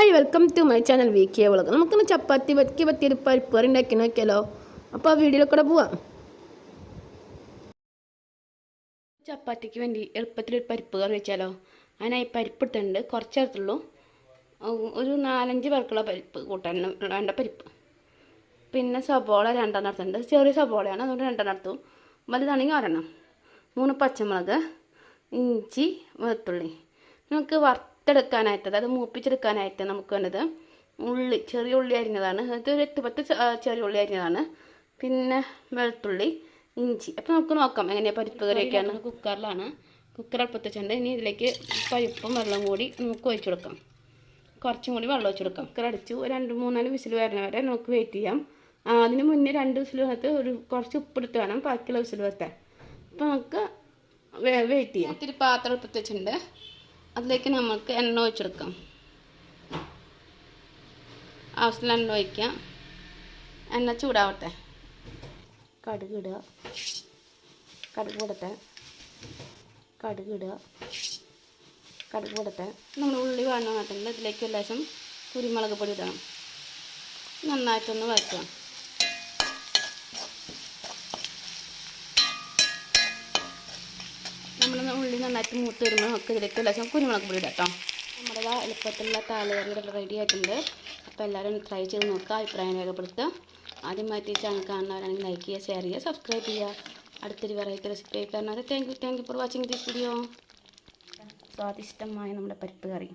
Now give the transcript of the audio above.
Hi welcome to my channel Veekiya vlog. നമുക്കൊന്ന് ചപ്പാത്തി പറ്റിയൊരു പരിപ്പ് കറി ഉണ്ടാക്കി നോക്കിയാലോ. അപ്പോൾ ആ വീഡിയോയിൽ കൂടെ പോവാം. ചപ്പാത്തിക്ക് വേണ്ടി എളുപ്പത്തിലൊരു പരിപ്പ് കറി വെച്ചാലോ. അതിനായി പരിപ്പ് എടുത്തിട്ടുണ്ട്, കുറച്ചെടുത്തുള്ളൂ. ഒരു 4-5 പേർക്കുള്ള പരിപ്പ് കൂട്ടാൻ വേണ്ട പരിപ്പ്. പിന്നെ സബോള 2 എടുത്തിട്ടുണ്ട്, ചെറിയ സബോളയാണ്, അതുകൊണ്ട് 2 എടുത്തു. വലുതാണെങ്കിൽ 1. 3 പച്ചമുളക്, ഇഞ്ചി, വെളുത്തുള്ളി. നമുക്ക് വറുത്തെടുക്കാനായിട്ട്, അതായത് മൂപ്പിച്ചെടുക്കാനായിട്ട് നമുക്ക് വേണ്ടത് ഉള്ളി, ചെറിയ ഉള്ളി അരിഞ്ഞതാണ്. അതൊരു 8-10 ചെറിയ ഉള്ളി അരിഞ്ഞതാണ്. പിന്നെ വെളുത്തുള്ളി, ഇഞ്ചി. അപ്പോൾ നമുക്ക് നോക്കാം എങ്ങനെയാണ് പരിപ്പ് കറിയൊക്കെയാണ്. കുക്കറിലാണ്, കുക്കർ അടുപ്പത്ത് വെച്ചിട്ടുണ്ട്. ഇനി ഇതിലേക്ക് പരിപ്പും വെള്ളം കൂടി നമുക്ക് ഒഴിച്ചു കൊടുക്കാം. കുറച്ചും കൂടി വെള്ളം ഒഴിച്ചു കൊടുക്കാം. കുക്കർ അടിച്ചു 2-3-4 വിസിൽ വരുന്ന വരെ നമുക്ക് വെയിറ്റ് ചെയ്യാം. അതിന് മുന്നേ 2 വിസിൽ വരത്ത് കുറച്ച് ഉപ്പിട്ട് വേണം ബാക്കിയുള്ള വിസിൽ വരുത്താൻ. അപ്പോൾ നമുക്ക് വെയിറ്റ് ചെയ്യാം. ഇത്തിരി പാത്രം എടുത്ത് വെച്ചിട്ടുണ്ട്, അതിലേക്ക് നമുക്ക് എണ്ണ ഒഴിച്ചെടുക്കാം. ആവശ്യത്തിന് എണ്ണ ഒഴിക്കാം. എണ്ണ ചൂടാവട്ടെ. കടുക് ഇടുക, കടുക് പൊടട്ടെ, കടുക് ഇടുക, കടുക് പൊടട്ടെ. നമ്മൾ ഉള്ളി വഴണമായിട്ടുണ്ട്. ഇതിലേക്ക് ലേശം കുരുമുളക് പൊടി ഇടണം. നന്നായിട്ടൊന്ന് വഴറ്റുക. നമ്മൾ ഉള്ളി നന്നായിട്ട് മൂത്ത് വരുമ്പോൾ നമുക്ക് ഇതിലേക്ക് ലേശം കുരുമുളക് പൊടി ഇടാം കേട്ടോ. നമ്മുടെ എളുപ്പത്തിലുള്ള താളുകറി റെഡി ആയിട്ടുണ്ട്. അപ്പോൾ എല്ലാവരും ട്രൈ ചെയ്ത് നോക്കുക, അഭിപ്രായം രേഖപ്പെടുത്തുക. ആദ്യമായിട്ട് ഈ ചാനൽ കാണുന്നവരാണെങ്കിൽ ലൈക്ക് ചെയ്യുക, ഷെയർ ചെയ്യുക, സബ്സ്ക്രൈബ് ചെയ്യുക. അടുത്തൊരു വെറൈറ്റി റെസിപ്പി ആയി കാണാതെ thank you for watching this video. സ്വാദിഷ്ടമായ നമ്മുടെ പരിപ്പ് കറി.